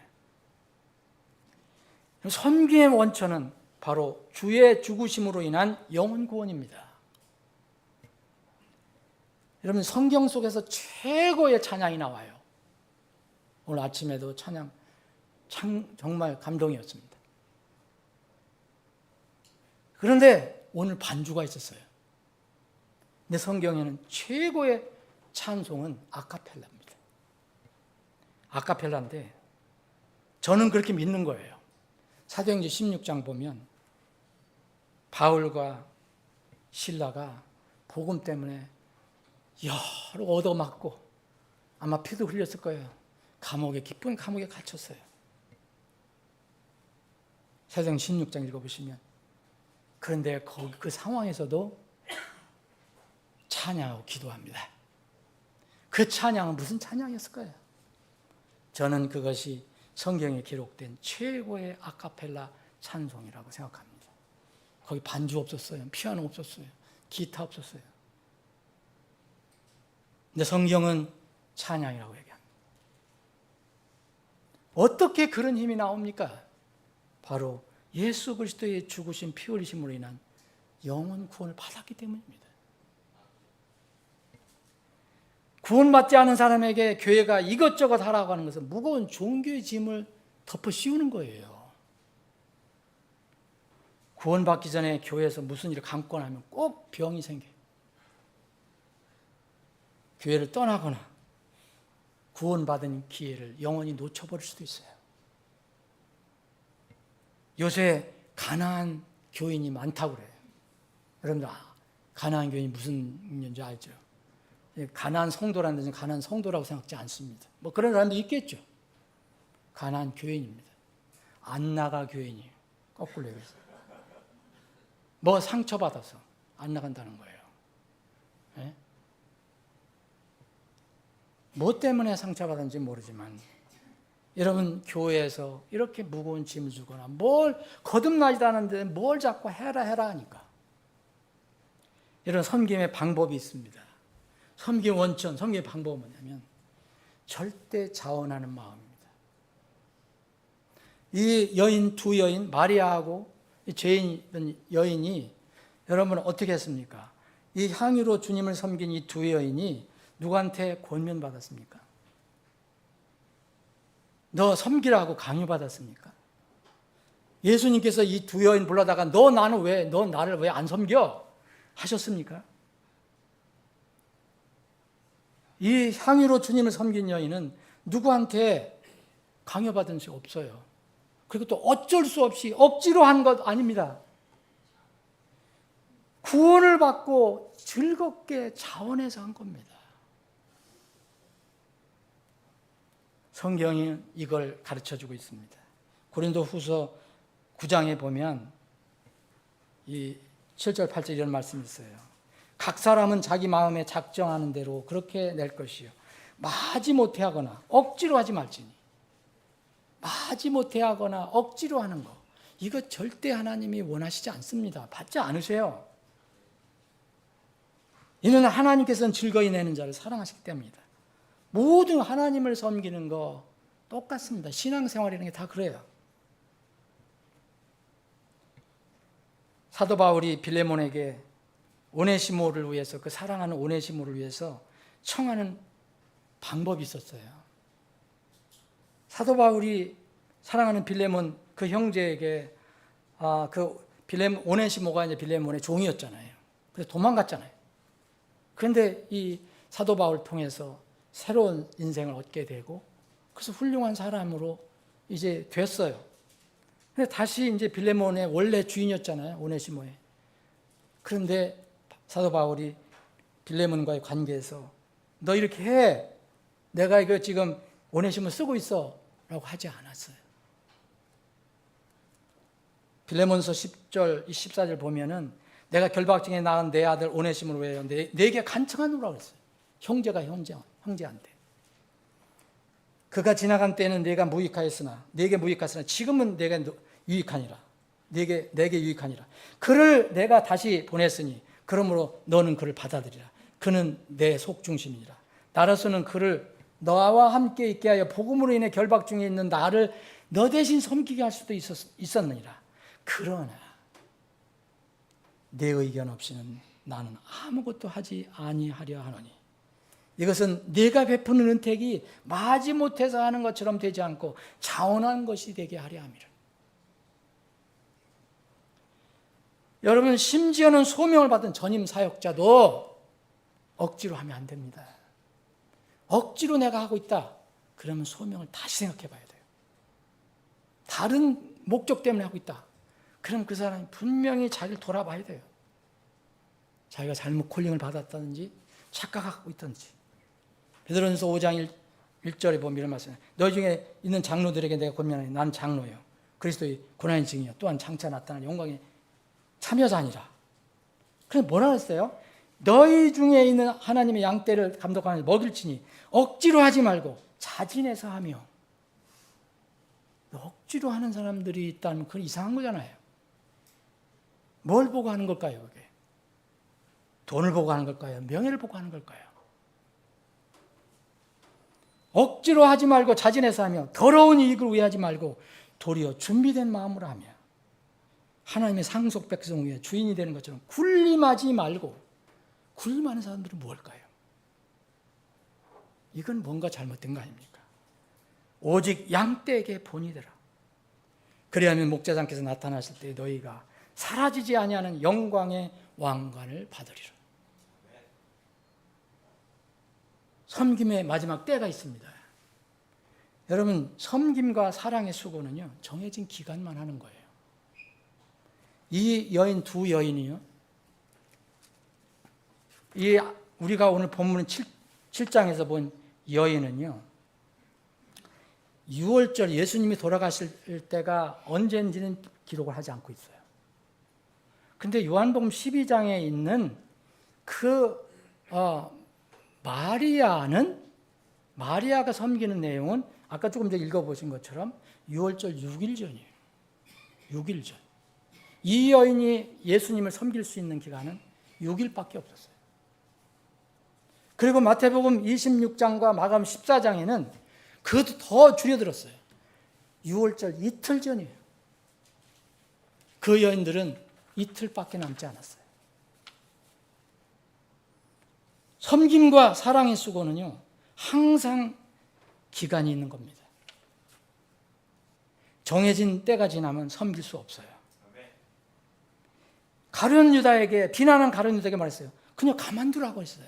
섬김의 원천은 바로 주의 죽으심으로 인한 영혼 구원입니다. 여러분, 성경 속에서 최고의 찬양이 나와요. 오늘 아침에도 찬양 정말 감동이었습니다. 그런데 오늘 반주가 있었어요. 근데 성경에는 최고의 찬송은 아카펠라입니다. 아카펠라인데 저는 그렇게 믿는 거예요. 사도행전 16장 보면 바울과 실라가 복음 때문에 여러 얻어맞고 아마 피도 흘렸을 거예요. 기쁜 감옥에 갇혔어요. 사도행전 16장 읽어보시면 그런데 그 상황에서도 찬양하고 기도합니다. 그 찬양은 무슨 찬양이었을까요? 저는 그것이 성경에 기록된 최고의 아카펠라 찬송이라고 생각합니다. 거기 반주 없었어요. 피아노 없었어요. 기타 없었어요. 근데 성경은 찬양이라고 얘기합니다. 어떻게 그런 힘이 나옵니까? 바로 예수 그리스도의 죽으신 피 흘리심으로 인한 영혼 구원을 받았기 때문입니다. 구원받지 않은 사람에게 교회가 이것저것 하라고 하는 것은 무거운 종교의 짐을 덮어 씌우는 거예요. 구원받기 전에 교회에서 무슨 일을 감고 나면 꼭 병이 생겨요. 교회를 떠나거나 구원받은 기회를 영원히 놓쳐버릴 수도 있어요. 요새 가나안 교인이 많다고 그래요. 여러분들 가나안 교인이 무슨 의미인지 알죠? 가나안 성도라는 데는 가나안 성도라고 생각하지 않습니다. 뭐 그런 사람도 있겠죠. 가나안 교인입니다. 안 나가 교인이에요. 거꾸로 얘기해서. 뭐 상처받아서 안 나간다는 거예요. 네? 뭐 때문에 상처받았는지 모르지만 여러분 교회에서 이렇게 무거운 짐을 주거나 뭘 거듭나지도 않았는데 뭘 자꾸 해라 하니까 이런 섬김의 방법이 있습니다. 섬김 원천, 섬김의 방법은 뭐냐면 절대 자원하는 마음입니다. 이 두 여인 마리아하고 이 죄인 여인이 여러분 어떻게 했습니까? 이 향유로 주님을 섬긴 이 두 여인이 누구한테 권면받았습니까? 너 섬기라고 강요받았습니까? 예수님께서 이 두 여인 불러다가 너 나를 왜 안 섬겨? 하셨습니까? 이 향유로 주님을 섬긴 여인은 누구한테 강요받은 적 없어요. 그리고 또 어쩔 수 없이 억지로 한 것 아닙니다. 구원을 받고 즐겁게 자원해서 한 겁니다. 성경이 이걸 가르쳐주고 있습니다. 고린도후서 9장에 보면 이 7절 8절 이런 말씀이 있어요. 각 사람은 자기 마음에 작정하는 대로 그렇게 낼 것이요 마지 못해 하거나 억지로 하지 말지니. 마지 못해 하거나 억지로 하는 거 이거 절대 하나님이 원하시지 않습니다. 받지 않으세요. 이는 하나님께서는 즐거이 내는 자를 사랑하시기 때문이다. 모든 하나님을 섬기는 거 똑같습니다. 신앙생활이라는 게 다 그래요. 사도 바울이 빌레몬에게 오네시모를 위해서 그 사랑하는 오네시모를 위해서 청하는 방법이 있었어요. 사도 바울이 사랑하는 빌레몬 그 형제에게 오네시모가 이제 빌레몬의 종이었잖아요. 그래서 도망갔잖아요. 그런데 이 사도 바울을 통해서 새로운 인생을 얻게 되고, 그래서 훌륭한 사람으로 이제 됐어요. 근데 다시 이제 빌레몬의 원래 주인이었잖아요, 오네시모의. 그런데 사도 바울이 빌레몬과의 관계에서 너 이렇게 해, 내가 이거 지금 오네시모 쓰고 있어 라고 하지 않았어요. 빌레몬서 10절, 14절 보면은 내가 결박증에 낳은 내 아들 오네시모를 위하여 내게 간청하노라 그랬어요. 형제가 형제한테. 그가 지나간 때는 내게 무익하였으나 지금은 내게 유익하니라. 내게 유익하니라. 그를 내가 다시 보냈으니 그러므로 너는 그를 받아들이라. 그는 내 속중심이니라. 나로서는 그를 너와 함께 있게 하여 복음으로 인해 결박 중에 있는 나를 너 대신 섬기게 할 수도 있었느니라. 그러나 내 의견 없이는 나는 아무것도 하지 아니하려 하노니 이것은 네가 베푸는 은택이 마지못해서 하는 것처럼 되지 않고 자원한 것이 되게 하려 함이라. 여러분, 심지어는 소명을 받은 전임 사역자도 억지로 하면 안 됩니다. 억지로 내가 하고 있다 그러면 소명을 다시 생각해 봐야 돼요. 다른 목적 때문에 하고 있다 그럼 그 사람이 분명히 자기를 돌아봐야 돼요. 자기가 잘못 콜링을 받았다든지 착각하고 있든지. 베드로전서 5장 1절에 보면 이런 말씀이에요. 너희 중에 있는 장로들에게 내가 권면하니 난 장로요 그리스도의 고난의 증이요 또한 장차 나타날 영광의 참여자니라. 그래서 뭐라 그랬어요? 너희 중에 있는 하나님의 양떼를 감독하는 먹일지니 억지로 하지 말고 자진해서 하며. 억지로 하는 사람들이 있다면 그건 이상한 거잖아요. 뭘 보고 하는 걸까요? 그게? 돈을 보고 하는 걸까요? 명예를 보고 하는 걸까요? 억지로 하지 말고 자진해서 하며 더러운 이익을 위하지 말고 도리어 준비된 마음으로 하며 하나님의 상속 백성 위에 주인이 되는 것처럼 군림하지 말고. 군림하는 사람들은 뭘까요? 이건 뭔가 잘못된 거 아닙니까? 오직 양떼에게 본이 되라. 그리하면 목자장께서 나타나실 때 너희가 사라지지 아니하는 영광의 왕관을 받으리라. 섬김의 마지막 때가 있습니다. 여러분, 섬김과 사랑의 수고는요 정해진 기간만 하는 거예요. 이 여인 두 여인이요, 우리가 오늘 본문 7장에서 본 여인은요 6월절 예수님이 돌아가실 때가 언제인지는 기록을 하지 않고 있어요. 근데 요한복음 12장에 있는 마리아가 섬기는 내용은 아까 조금 전에 읽어보신 것처럼 6월절 6일 전이에요. 6일 전. 이 여인이 예수님을 섬길 수 있는 기간은 6일밖에 없었어요. 그리고 마태복음 26장과 마가복음 14장에는 그것도 더 줄여들었어요. 6월절 이틀 전이에요. 그 여인들은 이틀밖에 남지 않았어요. 섬김과 사랑의 수고는요 항상 기간이 있는 겁니다. 정해진 때가 지나면 섬길 수 없어요. 가룟 유다에게 비난한 가룟 유다에게 말했어요. 그냥 가만두라고 했어요.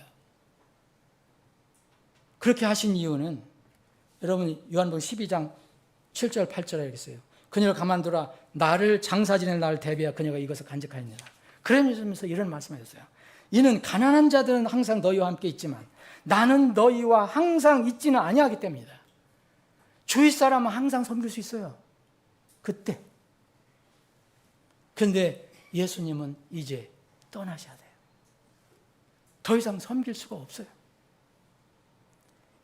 그렇게 하신 이유는 여러분 요한복음 12장 7절 8절에 이렇게 써요. 그녀를 가만두라. 나를 장사 지낼 나를 대비하여 그녀가 이것을 간직하였느라. 그러면서 이런 말씀하셨어요. 이는 가난한 자들은 항상 너희와 함께 있지만 나는 너희와 항상 있지는 아니하기 때문이다. 주위 사람은 항상 섬길 수 있어요. 그때. 그런데 예수님은 이제 떠나셔야 돼요. 더 이상 섬길 수가 없어요.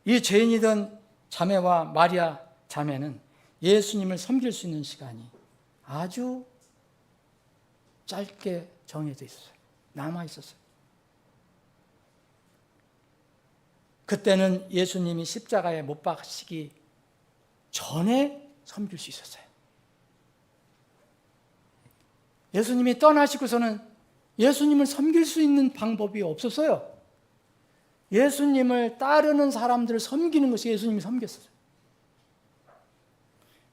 이 죄인이던 자매와 마리아 자매는 예수님을 섬길 수 있는 시간이 아주 짧게 정해져 있었어요. 남아 있었어요. 그때는 예수님이 십자가에 못 박히시기 전에 섬길 수 있었어요. 예수님이 떠나시고서는 예수님을 섬길 수 있는 방법이 없었어요. 예수님을 따르는 사람들을 섬기는 것이 예수님이 섬겼어요.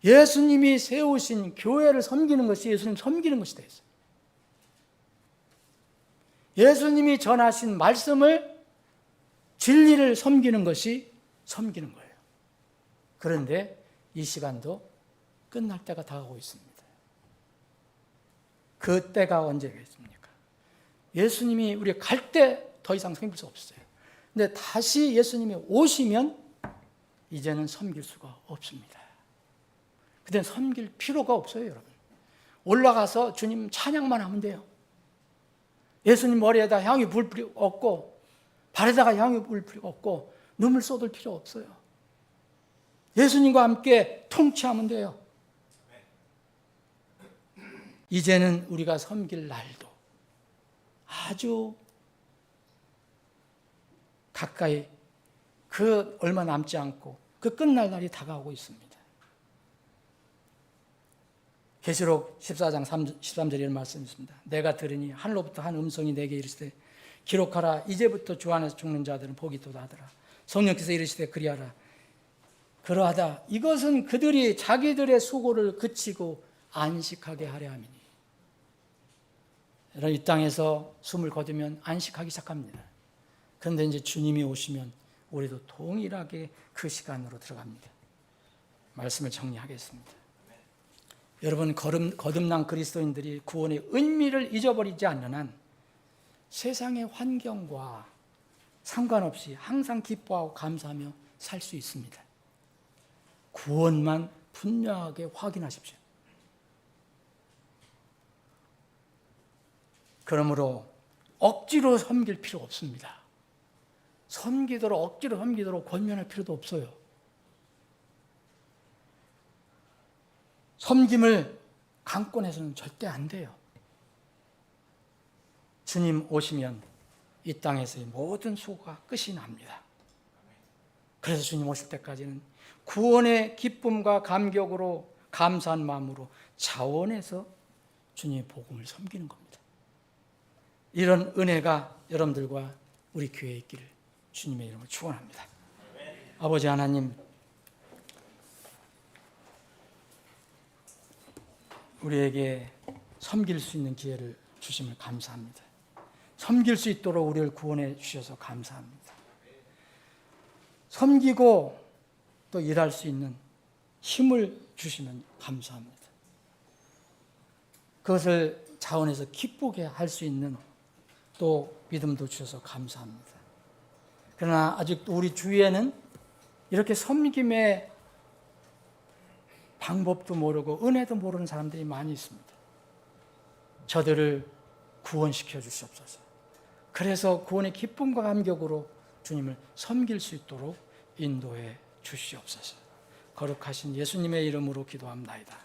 예수님이 세우신 교회를 섬기는 것이 예수님 섬기는 것이 되었어요. 예수님이 전하신 말씀을, 진리를 섬기는 것이 섬기는 거예요. 그런데 이 시간도 끝날 때가 다가오고 있습니다. 그 때가 언제겠습니까? 예수님이 우리가 갈 때 더 이상 섬길 수 없어요. 근데 다시 예수님이 오시면 이제는 섬길 수가 없습니다. 그때는 섬길 필요가 없어요, 여러분. 올라가서 주님 찬양만 하면 돼요. 예수님 머리에다 향유 부을 필요 없고, 발에다가 향유 부을 필요 없고, 눈물 쏟을 필요 없어요. 예수님과 함께 통치하면 돼요. 이제는 우리가 섬길 날도 아주 가까이, 그 얼마 남지 않고 그 끝날 날이 다가오고 있습니다. 계시록 14장 13절에 이런 말씀이 있습니다. 내가 들으니 하늘로부터 한 음성이 내게 이르시되 기록하라. 이제부터 주 안에서 죽는 자들은 복이 도다하더라. 성령께서 이르시되 그리하라. 그러하다. 이것은 그들이 자기들의 수고를 그치고 안식하게 하려 함이니. 여러분, 이 땅에서 숨을 거두면 안식하기 시작합니다. 그런데 이제 주님이 오시면 우리도 동일하게 그 시간으로 들어갑니다. 말씀을 정리하겠습니다. 여러분, 거듭난 그리스도인들이 구원의 의미를 잊어버리지 않는 한 세상의 환경과 상관없이 항상 기뻐하고 감사하며 살 수 있습니다. 구원만 분명하게 확인하십시오. 그러므로 억지로 섬길 필요 없습니다. 억지로 섬기도록 권면할 필요도 없어요. 섬김을 강권해서는 절대 안 돼요. 주님 오시면 이 땅에서의 모든 수고가 끝이 납니다. 그래서 주님 오실 때까지는 구원의 기쁨과 감격으로, 감사한 마음으로 자원해서 주님의 복음을 섬기는 겁니다. 이런 은혜가 여러분들과 우리 교회에 있기를 주님의 이름으로 축원합니다. 아버지 하나님, 우리에게 섬길 수 있는 기회를 주심을 감사합니다. 섬길 수 있도록 우리를 구원해 주셔서 감사합니다. 섬기고 또 일할 수 있는 힘을 주시면 감사합니다. 그것을 자원해서 기쁘게 할 수 있는 또 믿음도 주셔서 감사합니다. 그러나 아직도 우리 주위에는 이렇게 섬김의 방법도 모르고 은혜도 모르는 사람들이 많이 있습니다. 저들을 구원시켜 주시옵소서. 그래서 구원의 기쁨과 감격으로 주님을 섬길 수 있도록 인도해 주시옵소서. 거룩하신 예수님의 이름으로 기도합나이다.